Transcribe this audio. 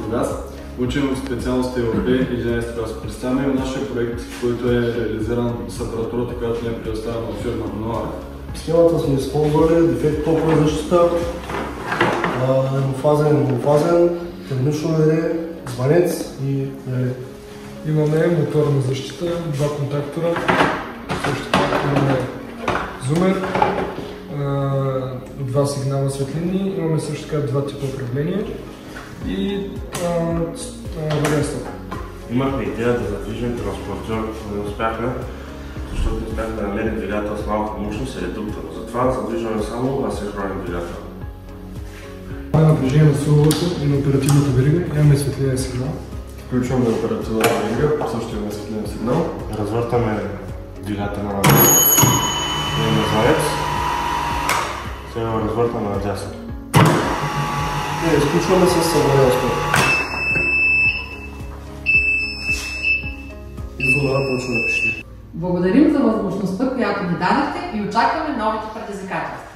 Бургас. Учим в специалност ЕОП 11 клас. Представяме нашия проект, който е реализиран с апаратурата, която ни е предоставена от фирма Noar. В схемата сме използвали дефект топова защита, еднофазен, термично реле, звънец и реле. Имаме моторна защита, два контактора, също така имаме зумер, два сигнала светлини, имаме също така два типа управление и вариант. Имахме идея да задвижим транспортер, но не успяхме, защото не успяхме да намерим двигател с малко мощност и редуктор. Затова задвижваме само асинхронен двигател. Напрежение на силовото и на оперативната верига, имаме светлинен сигнал. Включваме оперативната верига, също имаме светлинен сигнал. Развъртаме двигателя на лево. Имаме звънец. Сега го развъртаме надясно. Изключваме с съвременен скоп. И зумера почва да пищи. Благодарим за възможността, която ни дадохте и очакваме новите предизвикателства.